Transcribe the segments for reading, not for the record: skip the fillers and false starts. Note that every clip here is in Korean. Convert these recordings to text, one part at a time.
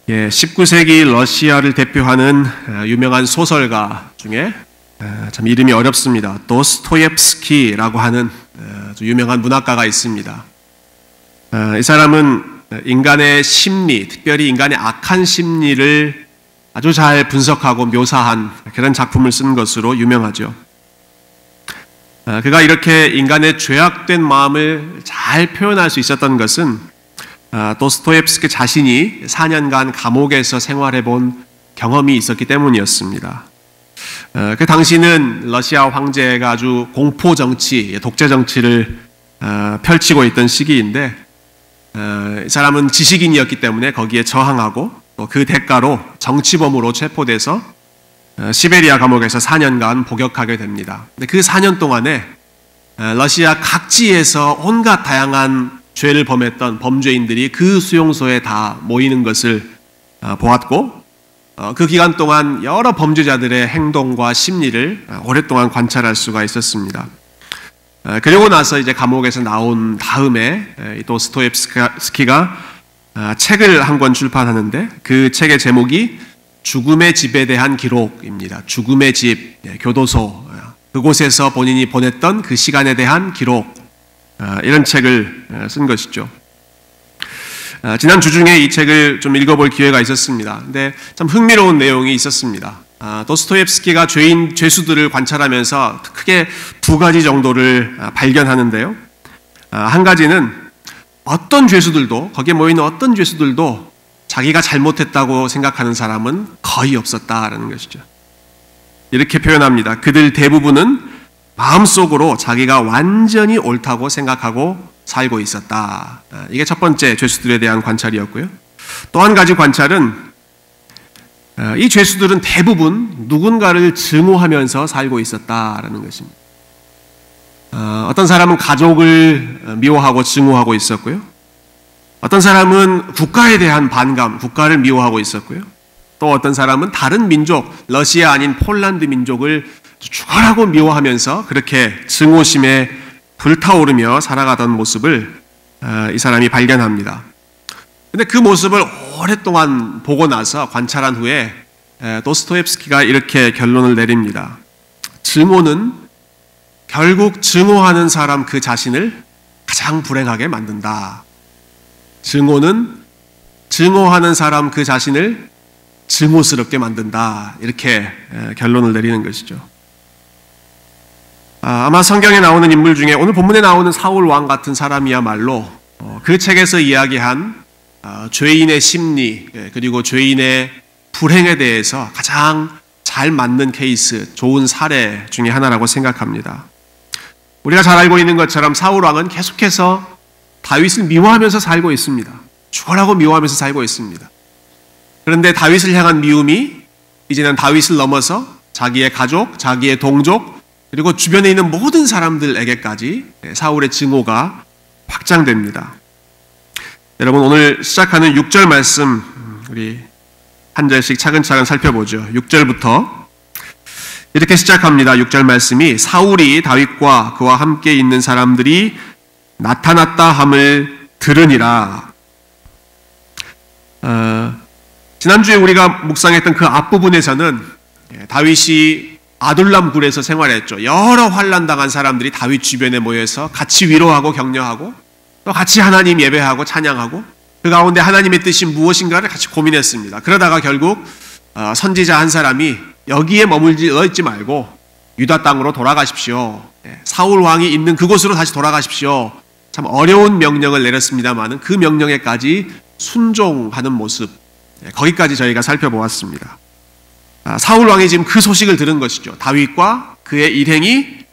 19세기 러시아를 대표하는 유명한 소설가 중에 참 이름이 어렵습니다. 도스토옙스키라고 하는 아주 유명한 문학가가 있습니다. 이 사람은 인간의 심리, 특별히 인간의 악한 심리를 아주 잘 분석하고 묘사한 그런 작품을 쓴 것으로 유명하죠. 그가 이렇게 인간의 죄악된 마음을 잘 표현할 수 있었던 것은 도스토옙스키 자신이 4년간 감옥에서 생활해 본 경험이 있었기 때문이었습니다. 그 당시는 러시아 황제가 아주 공포 정치, 독재 정치를 펼치고 있던 시기인데 이 사람은 지식인이었기 때문에 거기에 저항하고 또 그 대가로 정치범으로 체포돼서 시베리아 감옥에서 4년간 복역하게 됩니다. 근데 그 4년 동안에 러시아 각지에서 온갖 다양한 죄를 범했던 범죄인들이 그 수용소에 다 모이는 것을 보았고 그 기간 동안 여러 범죄자들의 행동과 심리를 오랫동안 관찰할 수가 있었습니다. 그리고 나서 이제 감옥에서 나온 다음에 도스토옙스키가 책을 한 권 출판하는데 그 책의 제목이 죽음의 집에 대한 기록입니다. 죽음의 집, 교도소, 그곳에서 본인이 보냈던 그 시간에 대한 기록, 이런 책을 쓴 것이죠. 지난 주 중에 이 책을 좀 읽어볼 기회가 있었습니다. 근데 참 흥미로운 내용이 있었습니다. 도스토옙스키가 죄수들을 관찰하면서 크게 두 가지 정도를 발견하는데요. 한 가지는 어떤 죄수들도, 거기에 모이는 어떤 죄수들도 자기가 잘못했다고 생각하는 사람은 거의 없었다라는 것이죠. 이렇게 표현합니다. 그들 대부분은 마음속으로 자기가 완전히 옳다고 생각하고 살고 있었다. 이게 첫 번째 죄수들에 대한 관찰이었고요. 또 한 가지 관찰은 이 죄수들은 대부분 누군가를 증오하면서 살고 있었다라는 것입니다. 어떤 사람은 가족을 미워하고 증오하고 있었고요. 어떤 사람은 국가에 대한 반감, 국가를 미워하고 있었고요. 또 어떤 사람은 다른 민족, 러시아 아닌 폴란드 민족을 죽어라고 미워하면서 그렇게 증오심에 불타오르며 살아가던 모습을 이 사람이 발견합니다. 근데 그 모습을 오랫동안 보고 나서 관찰한 후에 도스토옙스키가 이렇게 결론을 내립니다. 증오는 결국 증오하는 사람 그 자신을 가장 불행하게 만든다. 증오는 증오하는 사람 그 자신을 증오스럽게 만든다. 이렇게 결론을 내리는 것이죠. 아마 성경에 나오는 인물 중에 오늘 본문에 나오는 사울 왕 같은 사람이야말로 그 책에서 이야기한 죄인의 심리 그리고 죄인의 불행에 대해서 가장 잘 맞는 케이스, 좋은 사례 중에 하나라고 생각합니다. 우리가 잘 알고 있는 것처럼 사울 왕은 계속해서 다윗을 미워하면서 살고 있습니다. 죽어라고 미워하면서 살고 있습니다. 그런데 다윗을 향한 미움이 이제는 다윗을 넘어서 자기의 가족, 자기의 동족, 그리고 주변에 있는 모든 사람들에게까지 사울의 증오가 확장됩니다. 여러분 오늘 시작하는 6절 말씀 우리 한 절씩 차근차근 살펴보죠. 6절부터 이렇게 시작합니다. 6절 말씀이 사울이 다윗과 그와 함께 있는 사람들이 나타났다 함을 들으니라. 지난주에 우리가 묵상했던 그 앞부분에서는 다윗이 아둘람 굴에서 생활했죠. 여러 환난당한 사람들이 다윗 주변에 모여서 같이 위로하고 격려하고 또 같이 하나님 예배하고 찬양하고 그 가운데 하나님의 뜻이 무엇인가를 같이 고민했습니다. 그러다가 결국 선지자 한 사람이 여기에 머물러 있지 말고 유다 땅으로 돌아가십시오. 사울 왕이 있는 그곳으로 다시 돌아가십시오. 참 어려운 명령을 내렸습니다만 그 명령에까지 순종하는 모습, 거기까지 저희가 살펴보았습니다. 사울 왕이 지금 그 소식을 들은 것이죠. 다윗과 그의 일행이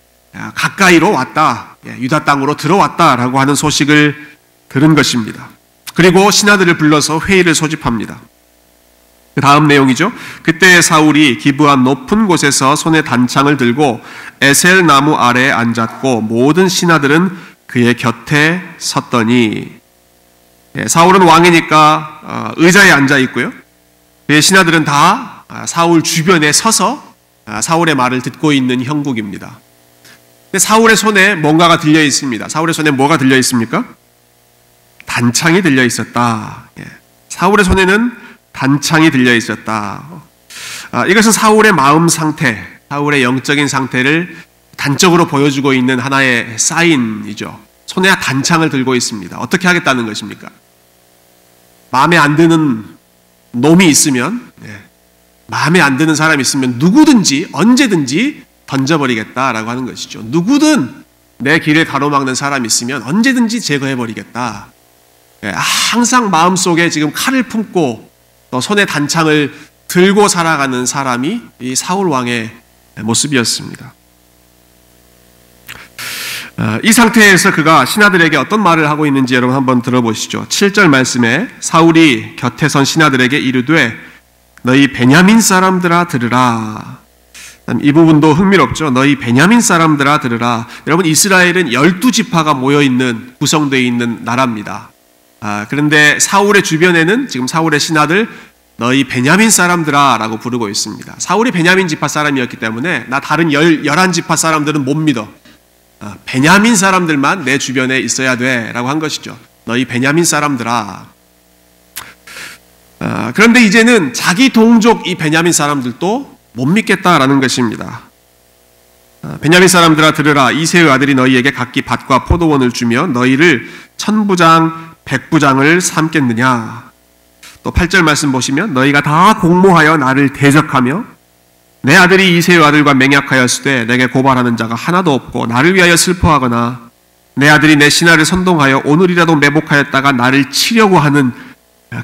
가까이로 왔다, 유다 땅으로 들어왔다라고 하는 소식을 들은 것입니다. 그리고 신하들을 불러서 회의를 소집합니다. 그 다음 내용이죠. 그때 사울이 기브아 높은 곳에서 손에 단창을 들고 에셀 나무 아래에 앉았고 모든 신하들은 그의 곁에 섰더니 사울은 왕이니까 의자에 앉아 있고요. 그의 신하들은 다 사울 주변에 서서 사울의 말을 듣고 있는 형국입니다. 근데 사울의 손에 뭔가가 들려 있습니다. 사울의 손에 뭐가 들려 있습니까? 단창이 들려 있었다. 사울의 손에는 단창이 들려 있었다. 이것은 사울의 마음 상태, 사울의 영적인 상태를 단적으로 보여주고 있는 하나의 사인이죠. 손에 단창을 들고 있습니다. 어떻게 하겠다는 것입니까? 마음에 안 드는 놈이 있으면, 마음에 안 드는 사람이 있으면 누구든지 언제든지 던져버리겠다라고 하는 것이죠. 누구든 내 길을 가로막는 사람이 있으면 언제든지 제거해버리겠다. 항상 마음속에 지금 칼을 품고 또 손에 단창을 들고 살아가는 사람이 이 사울 왕의 모습이었습니다. 이 상태에서 그가 신하들에게 어떤 말을 하고 있는지 여러분 한번 들어보시죠. 7절 말씀에 사울이 곁에 선 신하들에게 이르되 너희 베냐민 사람들아 들으라. 이 부분도 흥미롭죠. 너희 베냐민 사람들아 들으라. 여러분 이스라엘은 12지파가 모여있는 구성되어 있는 나라입니다. 그런데 사울의 주변에는 지금 사울의 신하들 너희 베냐민 사람들아 라고 부르고 있습니다. 사울이 베냐민 지파 사람이었기 때문에 나 다른 11지파 사람들은 못 믿어. 베냐민 사람들만 내 주변에 있어야 돼 라고 한 것이죠. 너희 베냐민 사람들아. 그런데 이제는 자기 동족 이 베냐민 사람들도 못 믿겠다라는 것입니다. 베냐민 사람들아 들으라. 이새의 아들이 너희에게 각기 밭과 포도원을 주며 너희를 1000부장 100부장을 삼겠느냐. 또 8절 말씀 보시면 너희가 다 공모하여 나를 대적하며 내 아들이 이새의 아들과 맹약하였으되 내게 고발하는 자가 하나도 없고 나를 위하여 슬퍼하거나 내 아들이 내 신하를 선동하여 오늘이라도 매복하였다가 나를 치려고 하는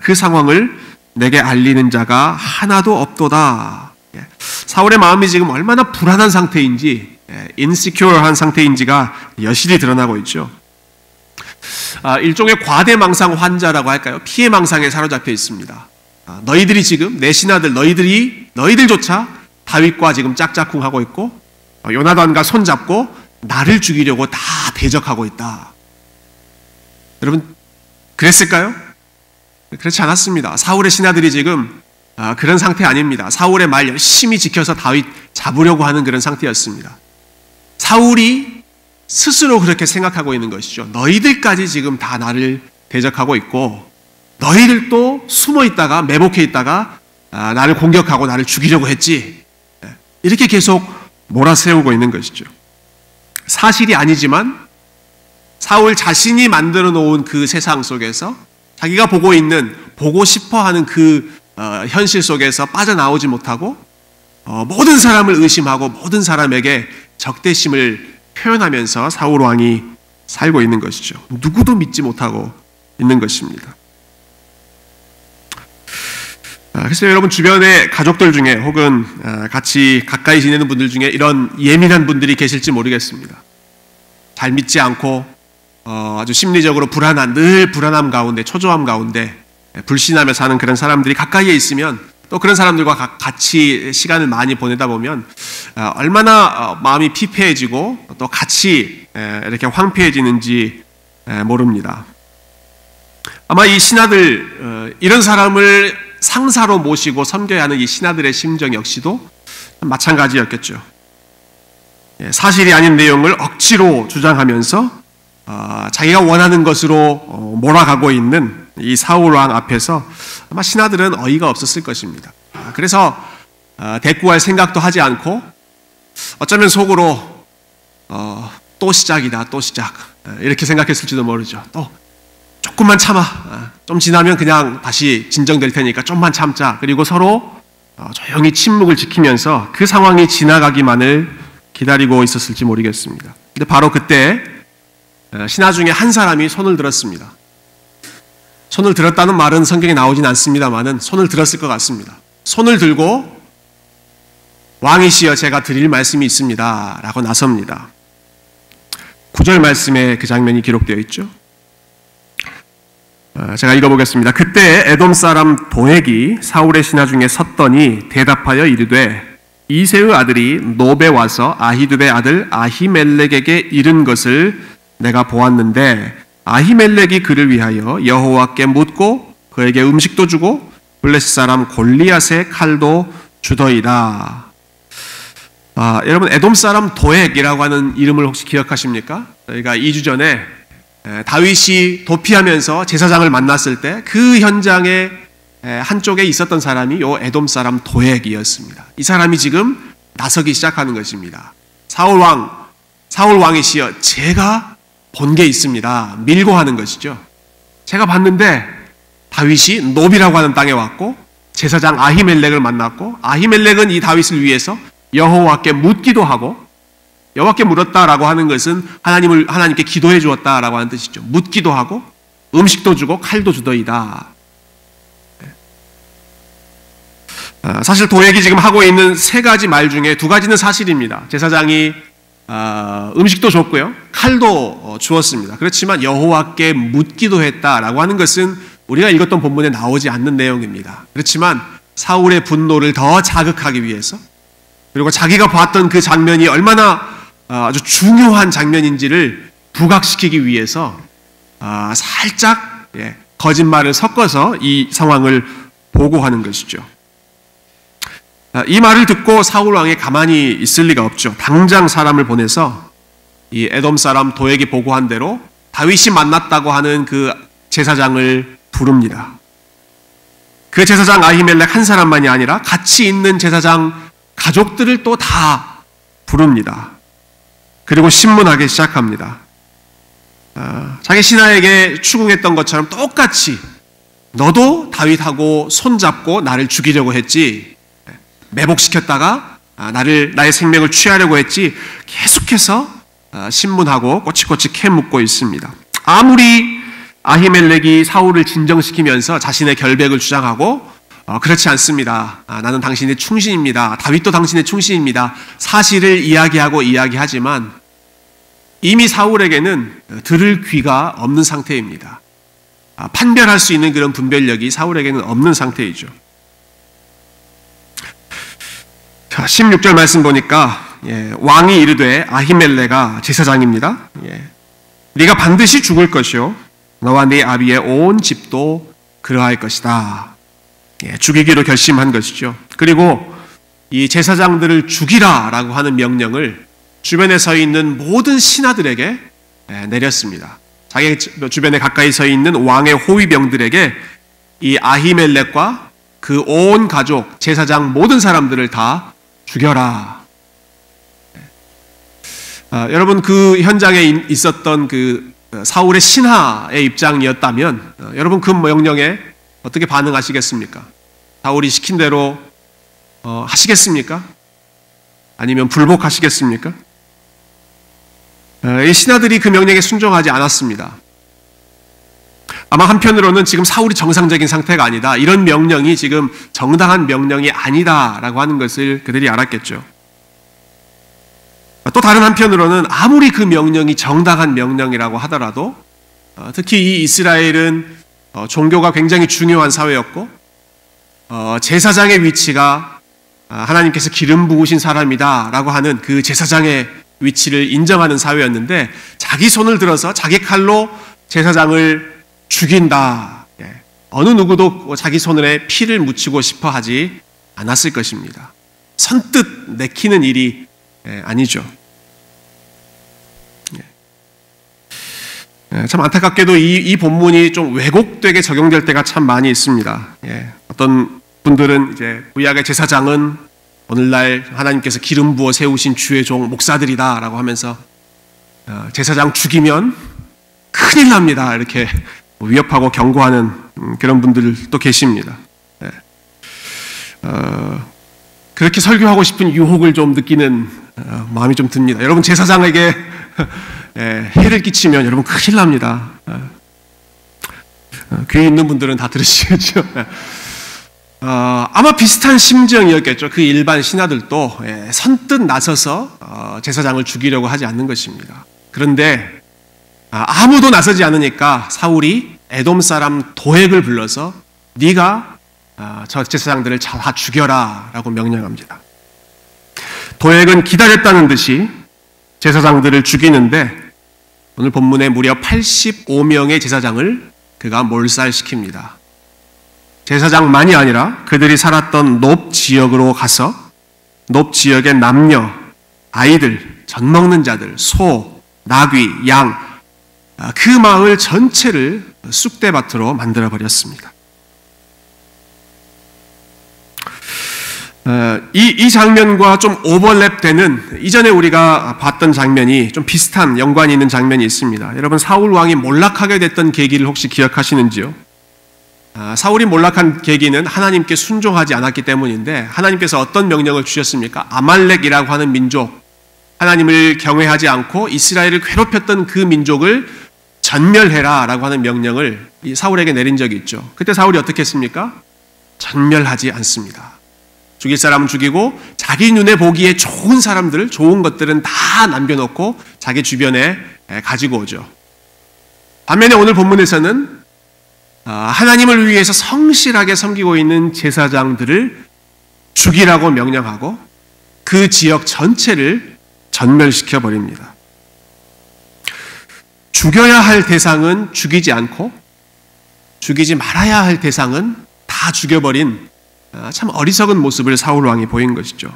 그 상황을 내게 알리는 자가 하나도 없도다. 사울의 마음이 지금 얼마나 불안한 상태인지, 인시큐어한 상태인지가 여실히 드러나고 있죠. 일종의 과대망상 환자라고 할까요? 피해망상에 사로잡혀 있습니다. 너희들이 지금 내 신하들, 너희들조차 다윗과 지금 짝짝꿍하고 있고 요나단과 손잡고 나를 죽이려고 다 대적하고 있다. 여러분 그랬을까요? 그렇지 않았습니다. 사울의 신하들이 지금 그런 상태 아닙니다. 사울의 말 열심히 지켜서 다윗 잡으려고 하는 그런 상태였습니다. 사울이 스스로 그렇게 생각하고 있는 것이죠. 너희들까지 지금 다 나를 대적하고 있고 너희들도 숨어 있다가 매복해 있다가 나를 공격하고 나를 죽이려고 했지. 이렇게 계속 몰아세우고 있는 것이죠. 사실이 아니지만 사울 자신이 만들어 놓은 그 세상 속에서 자기가 보고 싶어 하는 그 현실 속에서 빠져나오지 못하고 모든 사람을 의심하고 모든 사람에게 적대심을 표현하면서 사울 왕이 살고 있는 것이죠. 누구도 믿지 못하고 있는 것입니다. 그래서 여러분 주변의 가족들 중에 혹은 같이 가까이 지내는 분들 중에 이런 예민한 분들이 계실지 모르겠습니다. 잘 믿지 않고 아주 심리적으로 늘 불안함 가운데 초조함 가운데 불신하며 사는 그런 사람들이 가까이에 있으면 또 그런 사람들과 같이 시간을 많이 보내다 보면 얼마나 마음이 피폐해지고 또 같이 이렇게 황폐해지는지 모릅니다. 아마 이 신하들 이런 사람을 상사로 모시고 섬겨야 하는 이 신하들의 심정 역시도 마찬가지였겠죠. 사실이 아닌 내용을 억지로 주장하면서 자기가 원하는 것으로 몰아가고 있는 이 사울 왕 앞에서 아마 신하들은 어이가 없었을 것입니다. 그래서 대꾸할 생각도 하지 않고 어쩌면 속으로 또 시작이다, 또 시작 이렇게 생각했을지도 모르죠. 또 조금만 참아. 좀 지나면 그냥 다시 진정될 테니까 좀만 참자. 그리고 서로 조용히 침묵을 지키면서 그 상황이 지나가기만을 기다리고 있었을지 모르겠습니다. 근데 바로 그때 신하 중에 한 사람이 손을 들었습니다. 손을 들었다는 말은 성경에 나오진 않습니다만은 손을 들었을 것 같습니다. 손을 들고 왕이시여 제가 드릴 말씀이 있습니다. 라고 나섭니다. 9절 말씀에 그 장면이 기록되어 있죠. 제가 읽어보겠습니다. 그때 에돔 사람 도액이 사울의 신하 중에 섰더니 대답하여 이르되 이새의 아들이 노베 와서 아히두베 아들 아히멜렉에게 이른 것을 내가 보았는데 아히멜렉이 그를 위하여 여호와께 묻고 그에게 음식도 주고 블레셋 사람 골리앗의 칼도 주더이다. 여러분 에돔 사람 도액이라고 하는 이름을 혹시 기억하십니까? 저희가 2주 전에 다윗이 도피하면서 제사장을 만났을 때 그 현장에 한쪽에 있었던 사람이 요 에돔 사람 도액이었습니다. 이 사람이 지금 나서기 시작하는 것입니다. 사울 왕이시여, 제가 본 게 있습니다. 밀고 하는 것이죠. 제가 봤는데 다윗이 노비라고 하는 땅에 왔고 제사장 아히멜렉을 만났고, 아히멜렉은 이 다윗을 위해서 여호와께 묻기도 하고, 여호와께 물었다라고 하는 것은 하나님께 기도해 주었다라고 하는 뜻이죠. 묻기도 하고 음식도 주고 칼도 주더이다. 사실 도액이 지금 하고 있는 세 가지 말 중에 두 가지는 사실입니다. 제사장이 음식도 줬고요, 칼도 주었습니다. 그렇지만 여호와께 묻기도 했다라고 하는 것은 우리가 읽었던 본문에 나오지 않는 내용입니다. 그렇지만 사울의 분노를 더 자극하기 위해서, 그리고 자기가 봤던 그 장면이 얼마나 아주 중요한 장면인지를 부각시키기 위해서 살짝 거짓말을 섞어서 이 상황을 보고하는 것이죠. 이 말을 듣고 사울 왕이 가만히 있을 리가 없죠. 당장 사람을 보내서 이 에돔 사람 도액이 보고한 대로 다윗이 만났다고 하는 그 제사장을 부릅니다. 그 제사장 아히멜렉 한 사람만이 아니라 같이 있는 제사장 가족들을 또 다 부릅니다. 그리고 신문하기 시작합니다. 자기 신하에게 추궁했던 것처럼 똑같이 너도 다윗하고 손잡고 나를 죽이려고 했지, 매복시켰다가 나의 생명을 취하려고 했지, 계속해서 신문하고 꼬치꼬치 캐묻고 있습니다. 아무리 아히멜렉이 사울을 진정시키면서 자신의 결백을 주장하고 그렇지 않습니다, 나는 당신의 충신입니다, 다윗도 당신의 충신입니다, 사실을 이야기하지만 이미 사울에게는 들을 귀가 없는 상태입니다. 판별할 수 있는 그런 분별력이 사울에게는 없는 상태이죠. 자, 16절 말씀 보니까 왕이 이르되, 아히멜렉아, 제사장입니다, 네가 반드시 죽을 것이요 너와 네 아비의 온 집도 그러할 것이다. 죽이기로 결심한 것이죠. 그리고 이 제사장들을 죽이라라고 하는 명령을 주변에 서 있는 모든 신하들에게 내렸습니다. 자기 주변에 가까이 서 있는 왕의 호위병들에게 이 아히멜렉과 그 온 가족, 제사장 모든 사람들을 다 죽여라. 여러분, 그 현장에 있었던 그 사울의 신하의 입장이었다면 여러분 그 명령에 어떻게 반응하시겠습니까? 사울이 시킨 대로 하시겠습니까? 아니면 불복하시겠습니까? 이 신하들이 그 명령에 순종하지 않았습니다. 아마 한편으로는 지금 사울이 정상적인 상태가 아니다, 이런 명령이 지금 정당한 명령이 아니다라고 하는 것을 그들이 알았겠죠. 또 다른 한편으로는 아무리 그 명령이 정당한 명령이라고 하더라도 특히 이 이스라엘은 종교가 굉장히 중요한 사회였고 제사장의 위치가 하나님께서 기름 부으신 사람이다라고 하는 그 제사장의 위치를 인정하는 사회였는데, 자기 손을 들어서 자기 칼로 제사장을 죽인다, 어느 누구도 자기 손에 피를 묻히고 싶어 하지 않았을 것입니다. 선뜻 내키는 일이 아니죠. 참 안타깝게도 이 본문이 좀 왜곡되게 적용될 때가 참 많이 있습니다. 어떤 분들은 이제 구약의 제사장은 오늘날 하나님께서 기름 부어 세우신 주의 종 목사들이다라고 하면서 제사장 죽이면 큰일 납니다, 이렇게 위협하고 경고하는 그런 분들도 계십니다. 그렇게 설교하고 싶은 유혹을 좀 느끼는 마음이 좀 듭니다. 여러분, 제사장에게 해를 끼치면 여러분 큰일 납니다. 귀에 있는 분들은 다 들으시겠죠. 아마 비슷한 심정이었겠죠. 그 일반 신하들도 선뜻 나서서 제사장을 죽이려고 하지 않는 것입니다. 그런데 아무도 나서지 않으니까 사울이 에돔 사람 도액을 불러서 네가 저 제사장들을 다 죽여라 라고 명령합니다. 도액은 기다렸다는 듯이 제사장들을 죽이는데, 오늘 본문에 무려 85명의 제사장을 그가 몰살시킵니다. 제사장만이 아니라 그들이 살았던 높 지역으로 가서 높 지역의 남녀, 아이들, 젖 먹는 자들, 소, 나귀, 양, 그 마을 전체를 쑥대밭으로 만들어버렸습니다. 이 장면과 좀 오버랩되는 이전에 우리가 봤던 장면이 좀 비슷한 연관이 있는 장면이 있습니다. 여러분, 사울 왕이 몰락하게 됐던 계기를 혹시 기억하시는지요? 사울이 몰락한 계기는 하나님께 순종하지 않았기 때문인데, 하나님께서 어떤 명령을 주셨습니까? 아말렉이라고 하는 민족, 하나님을 경외하지 않고 이스라엘을 괴롭혔던 그 민족을 전멸해라 라고 하는 명령을 이 사울에게 내린 적이 있죠. 그때 사울이 어떻게 했습니까? 전멸하지 않습니다. 죽일 사람은 죽이고 자기 눈에 보기에 좋은 사람들, 좋은 것들은 다 남겨놓고 자기 주변에 가지고 오죠. 반면에 오늘 본문에서는 하나님을 위해서 성실하게 섬기고 있는 제사장들을 죽이라고 명령하고 그 지역 전체를 전멸시켜 버립니다. 죽여야 할 대상은 죽이지 않고 죽이지 말아야 할 대상은 다 죽여버린 참 어리석은 모습을 사울 왕이 보인 것이죠.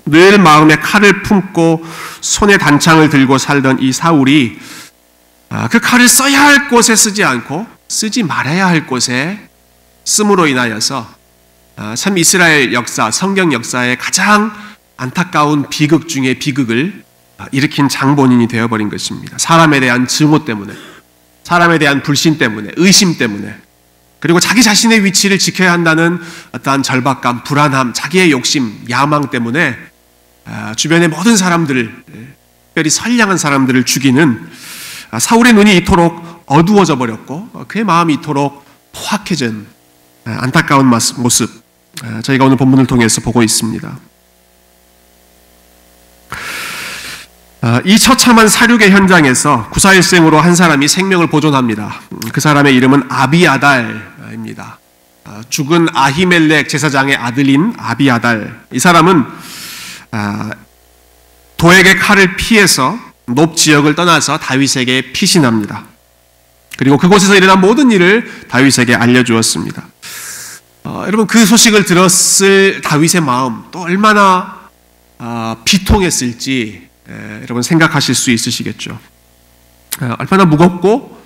늘 마음에 칼을 품고 손에 단창을 들고 살던 이 사울이 그 칼을 써야 할 곳에 쓰지 않고 쓰지 말아야 할 곳에 씀으로 인하여서 참 이스라엘 역사, 성경 역사의 가장 안타까운 비극 중에 비극을 일으킨 장본인이 되어버린 것입니다. 사람에 대한 증오 때문에, 사람에 대한 불신 때문에, 의심 때문에, 그리고 자기 자신의 위치를 지켜야 한다는 어떠한 절박감, 불안함, 자기의 욕심, 야망 때문에 주변의 모든 사람들을, 특별히 선량한 사람들을 죽이는 사울의 눈이 이토록 어두워져 버렸고 그의 마음이 이토록 포악해진 안타까운 모습, 저희가 오늘 본문을 통해서 보고 있습니다. 이 처참한 사륙의 현장에서 구사일생으로 한 사람이 생명을 보존합니다. 그 사람의 이름은 아비아달입니다. 죽은 아히멜렉 제사장의 아들인 아비아달. 이 사람은 도액의 칼을 피해서 높 지역을 떠나서 다윗에게 피신합니다. 그리고 그곳에서 일어난 모든 일을 다윗에게 알려주었습니다. 여러분, 그 소식을 들었을 다윗의 마음 또 얼마나 비통했을지 여러분 생각하실 수 있으시겠죠. 얼마나 무겁고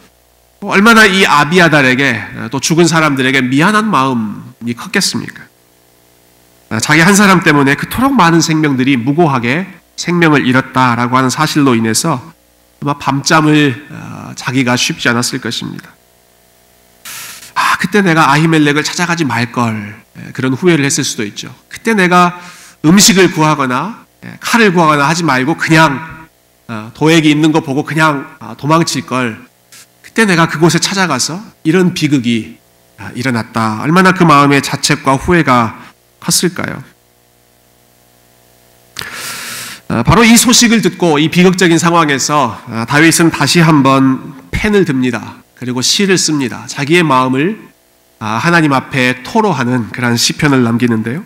얼마나 이 아비아달에게 또 죽은 사람들에게 미안한 마음이 컸겠습니까? 자기 한 사람 때문에 그토록 많은 생명들이 무고하게 생명을 잃었다라고 하는 사실로 인해서 아마 밤잠을 자기가 쉽지 않았을 것입니다. 그때 내가 아히멜렉을 찾아가지 말걸, 그런 후회를 했을 수도 있죠. 그때 내가 음식을 구하거나 칼을 구하거나 하지 말고 그냥 도액이 있는 거 보고 그냥 도망칠 걸, 그때 내가 그곳에 찾아가서 이런 비극이 일어났다. 얼마나 그 마음의 자책과 후회가 컸을까요? 바로 이 소식을 듣고 이 비극적인 상황에서 다윗은 다시 한번 펜을 듭니다. 그리고 시를 씁니다. 자기의 마음을 하나님 앞에 토로하는 그런 시편을 남기는데요.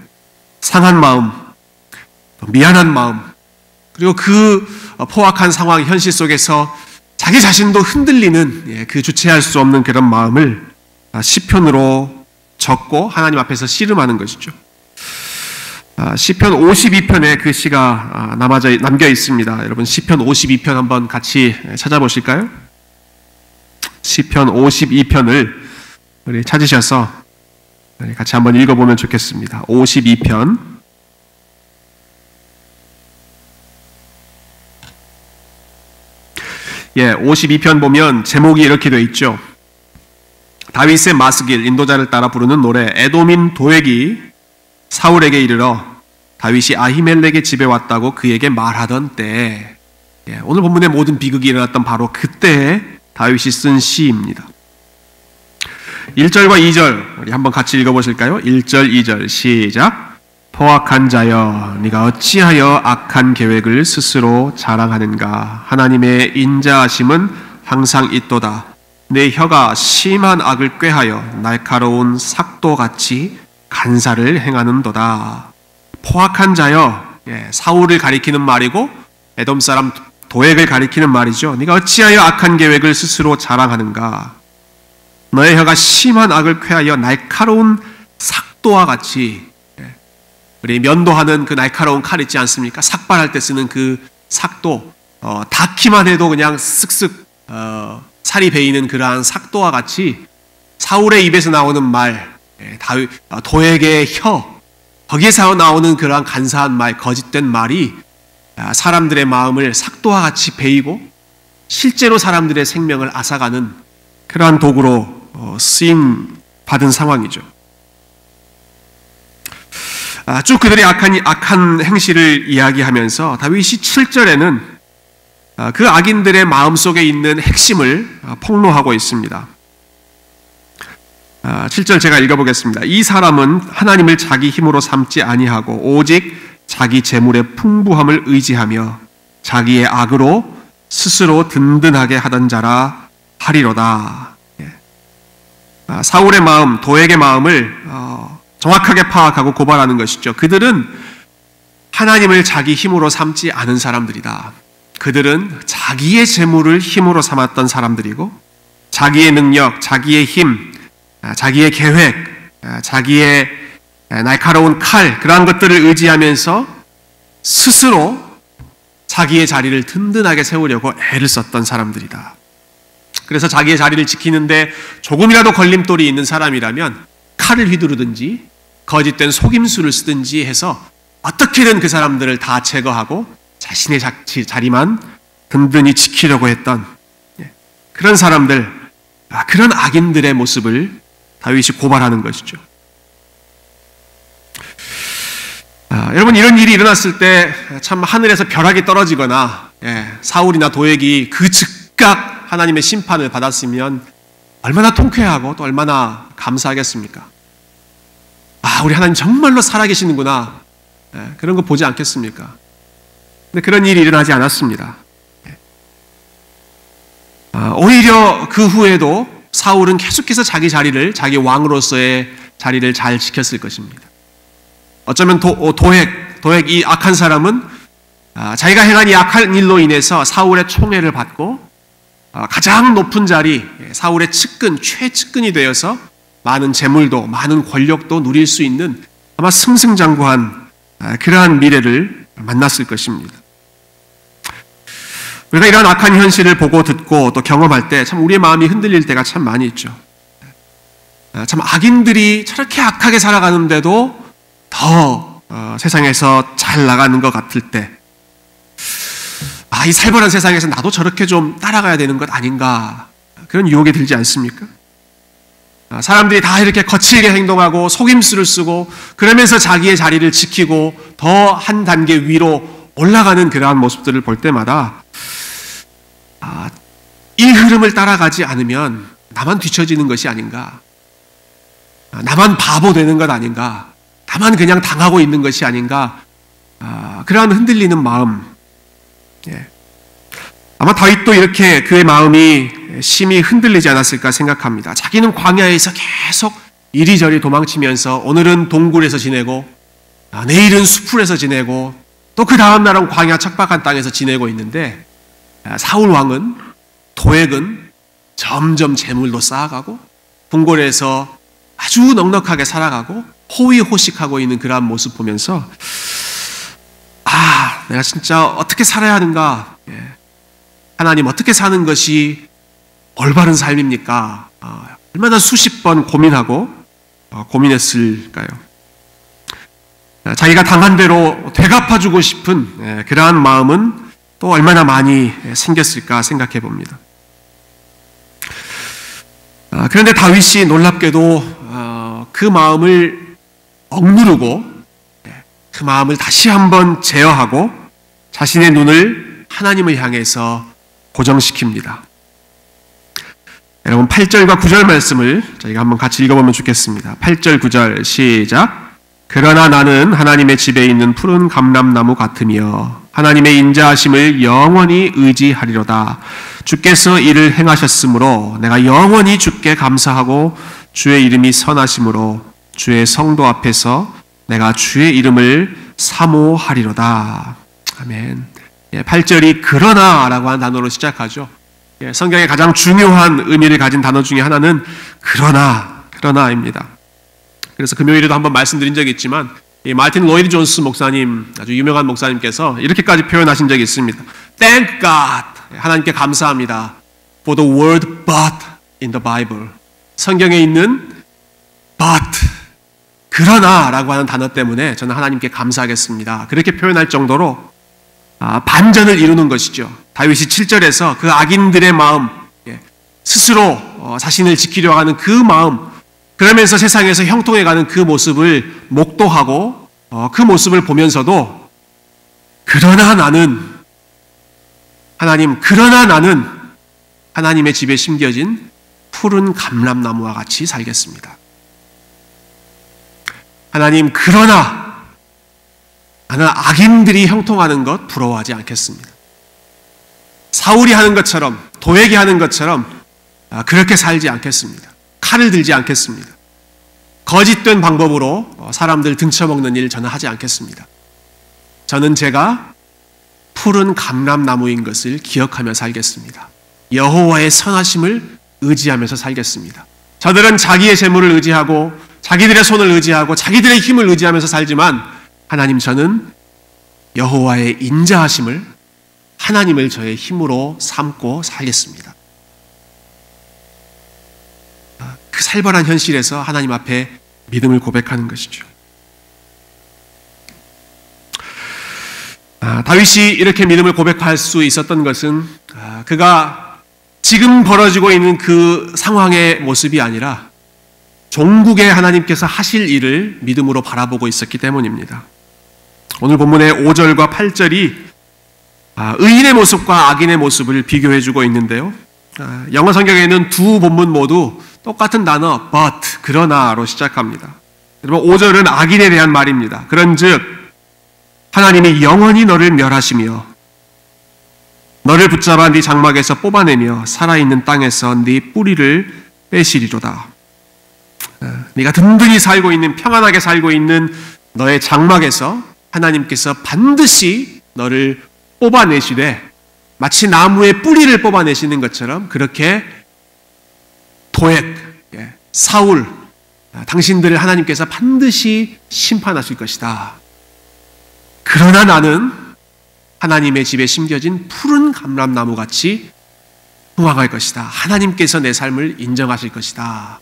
상한 마음, 미안한 마음, 그리고 그 포악한 상황, 현실 속에서 자기 자신도 흔들리는 그 주체할 수 없는 그런 마음을 시편으로 적고 하나님 앞에서 씨름하는 것이죠. 시편 52편에 그 시가 남겨 있습니다. 여러분, 시편 52편 한번 같이 찾아보실까요? 시편 52편을 우리 찾으셔서 같이 한번 읽어보면 좋겠습니다. 52편. 예, 52편 보면 제목이 이렇게 되어 있죠. 다윗의 마스길, 인도자를 따라 부르는 노래. 에돔인 도액이 사울에게 이르러 다윗이 아히멜렉의 집에 왔다고 그에게 말하던 때에, 오늘 본문의 모든 비극이 일어났던 바로 그때에 다윗이 쓴 시입니다. 1절과 2절 우리 한번 같이 읽어보실까요? 1절, 2절 시작. 포악한 자여, 네가 어찌하여 악한 계획을 스스로 자랑하는가? 하나님의 인자하심은 항상 있도다. 내 혀가 심한 악을 꾀하여 날카로운 삭도같이 간사를 행하는도다. 포악한 자여, 사울을 가리키는 말이고 에돔 사람 도액을 가리키는 말이죠. 네가 어찌하여 악한 계획을 스스로 자랑하는가? 너의 혀가 심한 악을 꾀하여 날카로운 삭도와 같이, 우리 면도하는 그 날카로운 칼 있지 않습니까? 삭발할 때 쓰는 그 삭도, 닿기만 해도 그냥 쓱쓱 살이 베이는 그러한 삭도와 같이 사울의 입에서 나오는 말, 도액의 혀, 거기에서 나오는 그러한 간사한 말, 거짓된 말이 사람들의 마음을 삭도와 같이 베이고 실제로 사람들의 생명을 앗아가는 그러한 도구로 쓰임 받은 상황이죠. 쭉 그들의 악한 행실을 이야기하면서 다윗이 7절에는 그 악인들의 마음속에 있는 핵심을 폭로하고 있습니다. 7절 제가 읽어보겠습니다. 이 사람은 하나님을 자기 힘으로 삼지 아니하고 오직 자기 재물의 풍부함을 의지하며 자기의 악으로 스스로 든든하게 하던 자라 하리로다. 사울의 마음, 도액의 마음을 정확하게 파악하고 고발하는 것이죠. 그들은 하나님을 자기 힘으로 삼지 않은 사람들이다. 그들은 자기의 재물을 힘으로 삼았던 사람들이고 자기의 능력, 자기의 힘, 자기의 계획, 자기의 날카로운 칼, 그러한 것들을 의지하면서 스스로 자기의 자리를 든든하게 세우려고 애를 썼던 사람들이다. 그래서 자기의 자리를 지키는데 조금이라도 걸림돌이 있는 사람이라면 칼을 휘두르든지 거짓된 속임수를 쓰든지 해서 어떻게든 그 사람들을 다 제거하고 자신의 자리만 든든히 지키려고 했던 그런 사람들, 그런 악인들의 모습을 다윗이 고발하는 것이죠. 여러분, 이런 일이 일어났을 때 참 하늘에서 벼락이 떨어지거나 사울이나 도액이 그 즉각 하나님의 심판을 받았으면 얼마나 통쾌하고 또 얼마나 감사하겠습니까? 우리 하나님 정말로 살아계시는구나, 그런 거 보지 않겠습니까? 근데 그런 일이 일어나지 않았습니다. 오히려 그 후에도 사울은 계속해서 자기 왕으로서의 자리를 잘 지켰을 것입니다. 어쩌면 도액 이 악한 사람은 자기가 행한 이 악한 일로 인해서 사울의 총애를 받고 가장 높은 자리, 사울의 측근, 최측근이 되어서 많은 재물도 많은 권력도 누릴 수 있는 아마 승승장구한 그러한 미래를 만났을 것입니다. 우리가 이러한 악한 현실을 보고 듣고 또 경험할 때 참 우리의 마음이 흔들릴 때가 참 많이 있죠. 참 악인들이 저렇게 악하게 살아가는데도 더 세상에서 잘 나가는 것 같을 때, 이 살벌한 세상에서 나도 저렇게 좀 따라가야 되는 것 아닌가, 그런 유혹이 들지 않습니까? 사람들이 다 이렇게 거칠게 행동하고 속임수를 쓰고 그러면서 자기의 자리를 지키고 더 한 단계 위로 올라가는 그러한 모습들을 볼 때마다 이 흐름을 따라가지 않으면 나만 뒤처지는 것이 아닌가, 나만 바보 되는 것 아닌가, 나만 그냥 당하고 있는 것이 아닌가, 그러한 흔들리는 마음. 아마 다윗도 이렇게 그의 마음이 심히 흔들리지 않았을까 생각합니다. 자기는 광야에서 계속 이리저리 도망치면서 오늘은 동굴에서 지내고 내일은 수풀에서 지내고 또 그 다음 날은 광야 척박한 땅에서 지내고 있는데, 사울 왕은, 도액은 점점 재물로 쌓아가고 궁궐에서 아주 넉넉하게 살아가고 호의호식하고 있는 그러한 모습 보면서 내가 진짜 어떻게 살아야 하는가, 하나님 어떻게 사는 것이 올바른 삶입니까? 얼마나 수십 번 고민했을까요? 자기가 당한 대로 되갚아주고 싶은 그러한 마음은 또 얼마나 많이 생겼을까 생각해 봅니다. 그런데 다윗이 놀랍게도 그 마음을 억누르고 그 마음을 다시 한번 제어하고 자신의 눈을 하나님을 향해서 고정시킵니다. 여러분 8절과 9절 말씀을 저희가 한번 같이 읽어보면 좋겠습니다. 8절 9절 시작. 그러나 나는 하나님의 집에 있는 푸른 감람나무 같으며 하나님의 인자하심을 영원히 의지하리로다. 주께서 이를 행하셨으므로 내가 영원히 주께 감사하고 주의 이름이 선하심으로 주의 성도 앞에서 내가 주의 이름을 사모하리로다. 아멘. 8절이 그러나 라고 하는 단어로 시작하죠. 성경의 가장 중요한 의미를 가진 단어 중에 하나는 그러나입니다. 그래서 금요일에도 한번 말씀드린 적이 있지만 이 마틴 로이드 존스 목사님, 아주 유명한 목사님께서 이렇게까지 표현하신 적이 있습니다. Thank God, 하나님께 감사합니다. For the word but in the Bible. 성경에 있는 but, 그러나라고 하는 단어 때문에 저는 하나님께 감사하겠습니다. 그렇게 표현할 정도로 반전을 이루는 것이죠. 다윗이 7절에서 그 악인들의 마음, 스스로 자신을 지키려고 하는 그 마음, 그러면서 세상에서 형통해가는 그 모습을 목도하고 그 모습을 보면서도 그러나 나는 하나님의 집에 심겨진 푸른 감람나무와 같이 살겠습니다. 하나님, 그러나 나는 악인들이 형통하는 것 부러워하지 않겠습니다. 사울이 하는 것처럼, 도액이 하는 것처럼 그렇게 살지 않겠습니다. 칼을 들지 않겠습니다. 거짓된 방법으로 사람들 등쳐먹는 일 저는 하지 않겠습니다. 저는 제가 푸른 감람나무인 것을 기억하며 살겠습니다. 여호와의 선하심을 의지하면서 살겠습니다. 저들은 자기의 재물을 의지하고 자기들의 손을 의지하고 자기들의 힘을 의지하면서 살지만 하나님, 저는 여호와의 인자하심을, 하나님을 저의 힘으로 삼고 살겠습니다. 그 살벌한 현실에서 하나님 앞에 믿음을 고백하는 것이죠. 다윗이 이렇게 믿음을 고백할 수 있었던 것은 그가 지금 벌어지고 있는 그 상황의 모습이 아니라 종국의 하나님께서 하실 일을 믿음으로 바라보고 있었기 때문입니다. 오늘 본문의 5절과 8절이 의인의 모습과 악인의 모습을 비교해주고 있는데요. 영어 성경에는 두 본문 모두 똑같은 단어 but, 그러나로 시작합니다. 여러분, 5절은 악인에 대한 말입니다. 그런즉 하나님이 영원히 너를 멸하시며 너를 붙잡아 네 장막에서 뽑아내며 살아있는 땅에서 네 뿌리를 빼시리로다. 네가 든든히 살고 있는, 평안하게 살고 있는 너의 장막에서 하나님께서 반드시 너를 뽑아내시되, 마치 나무의 뿌리를 뽑아내시는 것처럼 그렇게 도액, 사울, 당신들을 하나님께서 반드시 심판하실 것이다. 그러나 나는 하나님의 집에 심겨진 푸른 감람나무 같이 흥황할 것이다. 하나님께서 내 삶을 인정하실 것이다.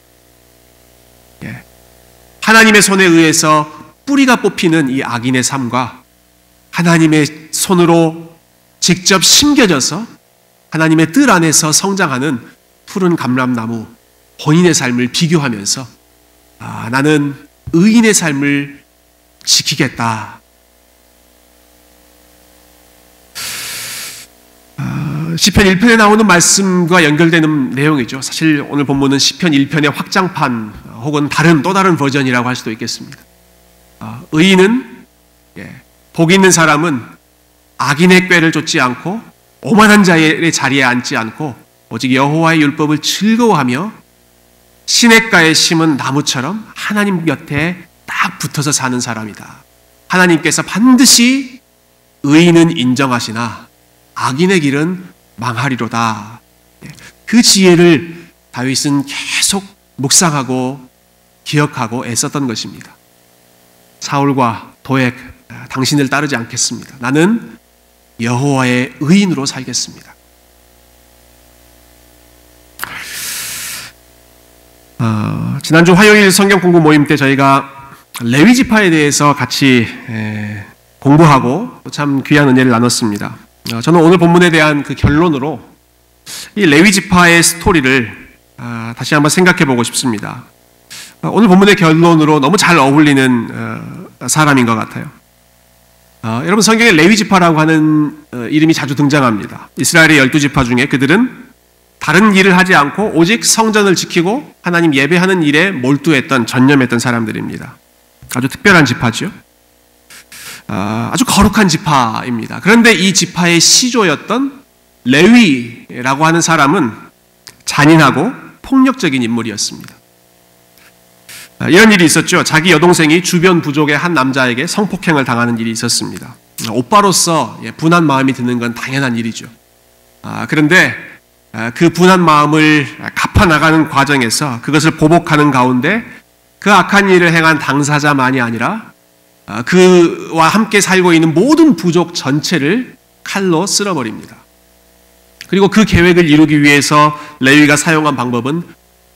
하나님의 손에 의해서 뿌리가 뽑히는 이 악인의 삶과 하나님의 손으로 직접 심겨져서 하나님의 뜰 안에서 성장하는 푸른 감람나무, 본인의 삶을 비교하면서 나는 의인의 삶을 지키겠다. 시편 1편에 나오는 말씀과 연결되는 내용이죠. 사실 오늘 본문은 시편 1편의 확장판 혹은 또 다른 버전이라고 할 수도 있겠습니다. 의인은, 복 있는 사람은 악인의 꾀를 쫓지 않고 오만한 자의 자리에 앉지 않고 오직 여호와의 율법을 즐거워하며 시냇가에 심은 나무처럼 하나님 곁에 딱 붙어서 사는 사람이다. 하나님께서 반드시 의인은 인정하시나 악인의 길은 망하리로다. 그 지혜를 다윗은 계속 묵상하고 기억하고 애썼던 것입니다. 사울과 도액, 당신을 따르지 않겠습니다. 나는 여호와의 의인으로 살겠습니다. 지난주 화요일 성경 공부 모임 때 저희가 레위 지파에 대해서 같이 공부하고 참 귀한 은혜를 나눴습니다. 저는 오늘 본문에 대한 그 결론으로 이 레위 지파의 스토리를 다시 한번 생각해 보고 싶습니다. 오늘 본문의 결론으로 너무 잘 어울리는 사람인 것 같아요. 여러분, 성경에 레위 지파라고 하는 이름이 자주 등장합니다. 이스라엘의 12지파 중에 그들은 다른 일을 하지 않고 오직 성전을 지키고 하나님 예배하는 일에 몰두했던, 전념했던 사람들입니다. 아주 특별한 지파죠. 아주 거룩한 지파입니다. 그런데 이 지파의 시조였던 레위라고 하는 사람은 잔인하고 폭력적인 인물이었습니다. 이런 일이 있었죠. 자기 여동생이 주변 부족의 한 남자에게 성폭행을 당하는 일이 있었습니다. 오빠로서 분한 마음이 드는 건 당연한 일이죠. 그런데 그 분한 마음을 갚아나가는 과정에서 그것을 보복하는 가운데 그 악한 일을 행한 당사자만이 아니라 그와 함께 살고 있는 모든 부족 전체를 칼로 쓸어버립니다. 그리고 그 계획을 이루기 위해서 레위가 사용한 방법은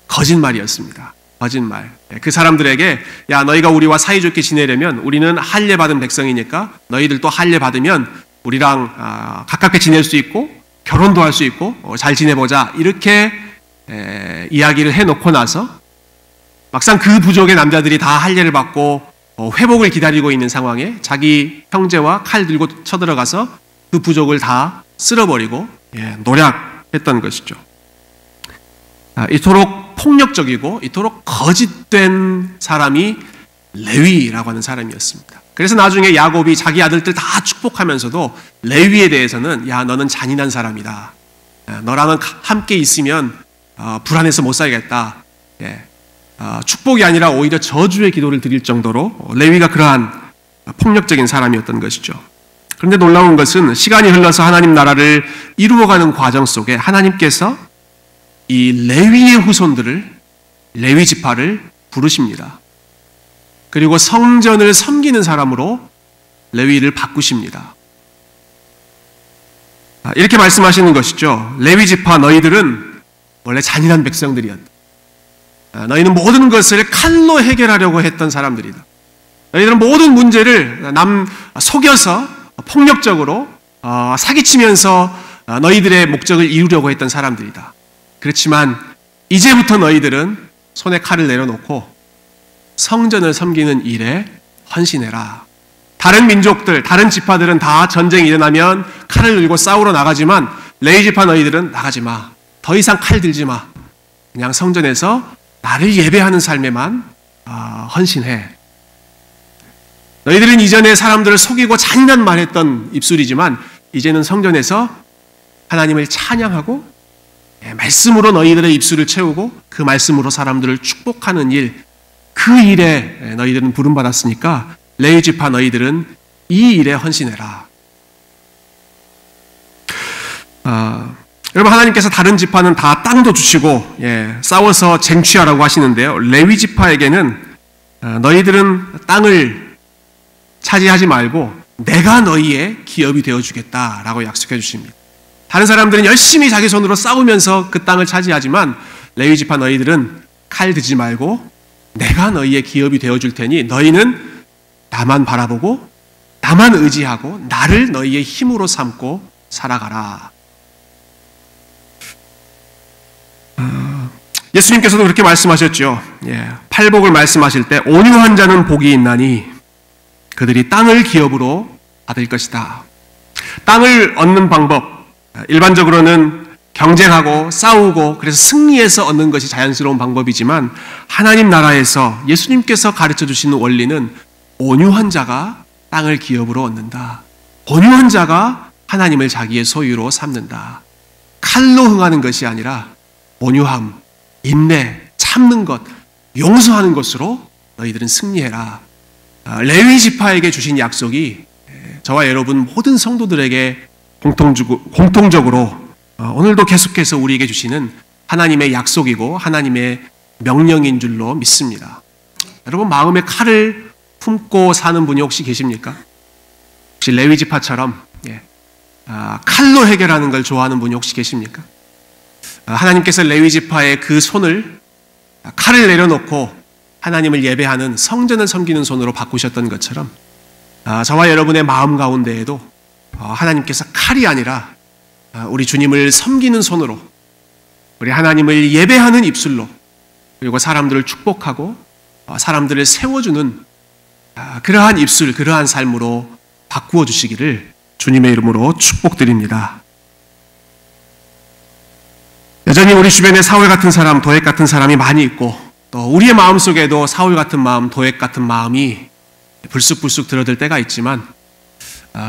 거짓말이었습니다. 거짓말. 그 사람들에게 야 너희가 우리와 사이좋게 지내려면 우리는 할례 받은 백성이니까 너희들도 할례 받으면 우리랑 가깝게 지낼 수 있고 결혼도 할 수 있고 잘 지내보자 이렇게 이야기를 해놓고 나서 막상 그 부족의 남자들이 다 할례를 받고 회복을 기다리고 있는 상황에 자기 형제와 칼 들고 쳐들어가서 그 부족을 다 쓸어버리고 노략했던 것이죠. 이토록 폭력적이고 이토록 거짓된 사람이 레위라고 하는 사람이었습니다. 그래서 나중에 야곱이 자기 아들들 다 축복하면서도 레위에 대해서는 야 너는 잔인한 사람이다. 너랑은 함께 있으면 불안해서 못 살겠다. 축복이 아니라 오히려 저주의 기도를 드릴 정도로 레위가 그러한 폭력적인 사람이었던 것이죠. 그런데 놀라운 것은 시간이 흘러서 하나님 나라를 이루어가는 과정 속에 하나님께서 이 레위의 후손들을 레위 지파를 부르십니다. 그리고 성전을 섬기는 사람으로 레위를 바꾸십니다. 이렇게 말씀하시는 것이죠. 레위 지파 너희들은 원래 잔인한 백성들이었다. 너희는 모든 것을 칼로 해결하려고 했던 사람들이다. 너희들은 모든 문제를 남 속여서 폭력적으로 사기치면서 너희들의 목적을 이루려고 했던 사람들이다. 그렇지만 이제부터 너희들은 손에 칼을 내려놓고 성전을 섬기는 일에 헌신해라. 다른 민족들, 다른 지파들은 다 전쟁이 일어나면 칼을 들고 싸우러 나가지만 레위 지파 너희들은 나가지 마. 더 이상 칼 들지 마. 그냥 성전에서 나를 예배하는 삶에만 헌신해. 너희들은 이전에 사람들을 속이고 잔인한 말했던 입술이지만 이제는 성전에서 하나님을 찬양하고 말씀으로 너희들의 입술을 채우고 그 말씀으로 사람들을 축복하는 일, 그 일에 너희들은 부름받았으니까 레위 지파 너희들은 이 일에 헌신해라. 여러분 하나님께서 다른 지파는 다 땅도 주시고 싸워서 쟁취하라고 하시는데요. 레위 지파에게는 너희들은 땅을 차지하지 말고 내가 너희의 기업이 되어주겠다라고 약속해 주십니다. 다른 사람들은 열심히 자기 손으로 싸우면서 그 땅을 차지하지만 레위 지파 너희들은 칼 들지 말고 내가 너희의 기업이 되어줄 테니 너희는 나만 바라보고 나만 의지하고 나를 너희의 힘으로 삼고 살아가라. 예수님께서도 그렇게 말씀하셨죠. 팔복을 말씀하실 때 온유한 자는 복이 있나니 그들이 땅을 기업으로 받을 것이다. 땅을 얻는 방법, 일반적으로는 경쟁하고 싸우고 그래서 승리해서 얻는 것이 자연스러운 방법이지만 하나님 나라에서 예수님께서 가르쳐 주시는 원리는 온유한 자가 땅을 기업으로 얻는다. 온유한 자가 하나님을 자기의 소유로 삼는다. 칼로 흥하는 것이 아니라 온유함, 인내, 참는 것, 용서하는 것으로 너희들은 승리해라. 레위 지파에게 주신 약속이 저와 여러분 모든 성도들에게 공통적으로 오늘도 계속해서 우리에게 주시는 하나님의 약속이고 하나님의 명령인 줄로 믿습니다. 여러분 마음에 칼을 품고 사는 분이 혹시 계십니까? 혹시 레위 지파처럼 칼로 해결하는 걸 좋아하는 분이 혹시 계십니까? 하나님께서 레위 지파의 그 손을 칼을 내려놓고 하나님을 예배하는 성전을 섬기는 손으로 바꾸셨던 것처럼 저와 여러분의 마음 가운데에도 하나님께서 칼이 아니라 우리 주님을 섬기는 손으로 우리 하나님을 예배하는 입술로 그리고 사람들을 축복하고 사람들을 세워주는 그러한 입술, 그러한 삶으로 바꾸어 주시기를 주님의 이름으로 축복드립니다. 여전히 우리 주변에 사울 같은 사람, 도액 같은 사람이 많이 있고 또 우리의 마음속에도 사울 같은 마음, 도액 같은 마음이 불쑥불쑥 들어들 때가 있지만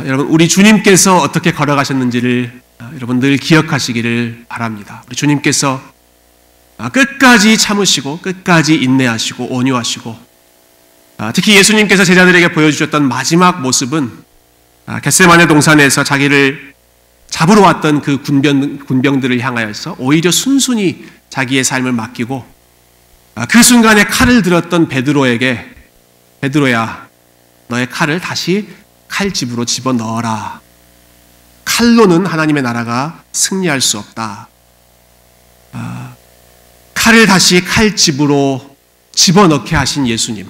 여러분 우리 주님께서 어떻게 걸어가셨는지를 여러분 늘 기억하시기를 바랍니다. 우리 주님께서 끝까지 참으시고 끝까지 인내하시고 온유하시고 특히 예수님께서 제자들에게 보여주셨던 마지막 모습은 겟세마네 동산에서 자기를 잡으러 왔던 그 군병들을 향하여서 오히려 순순히 자기의 삶을 맡기고 그 순간에 칼을 들었던 베드로에게 베드로야 너의 칼을 다시 칼집으로 집어넣어라. 칼로는 하나님의 나라가 승리할 수 없다. 칼을 다시 칼집으로 집어넣게 하신 예수님,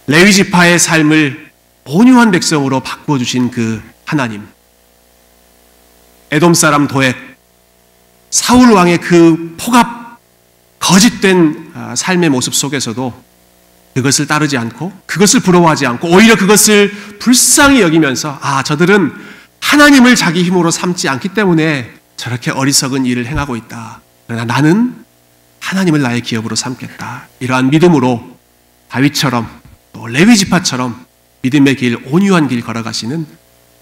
레위 지파의 삶을 온유한 백성으로 바꿔주신 그 하나님, 에돔 사람 도액, 사울 왕의 그 포갑, 거짓된 삶의 모습 속에서도 그것을 따르지 않고 그것을 부러워하지 않고 오히려 그것을 불쌍히 여기면서 저들은 하나님을 자기 힘으로 삼지 않기 때문에 저렇게 어리석은 일을 행하고 있다. 그러나 나는 하나님을 나의 기업으로 삼겠다. 이러한 믿음으로 다윗처럼 또 레위 지파처럼 믿음의 길, 온유한 길 걸어가시는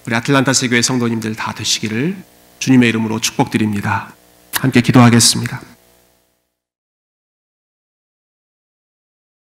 우리 아틀란타 세교회 성도님들 다 되시기를 주님의 이름으로 축복드립니다. 함께 기도하겠습니다.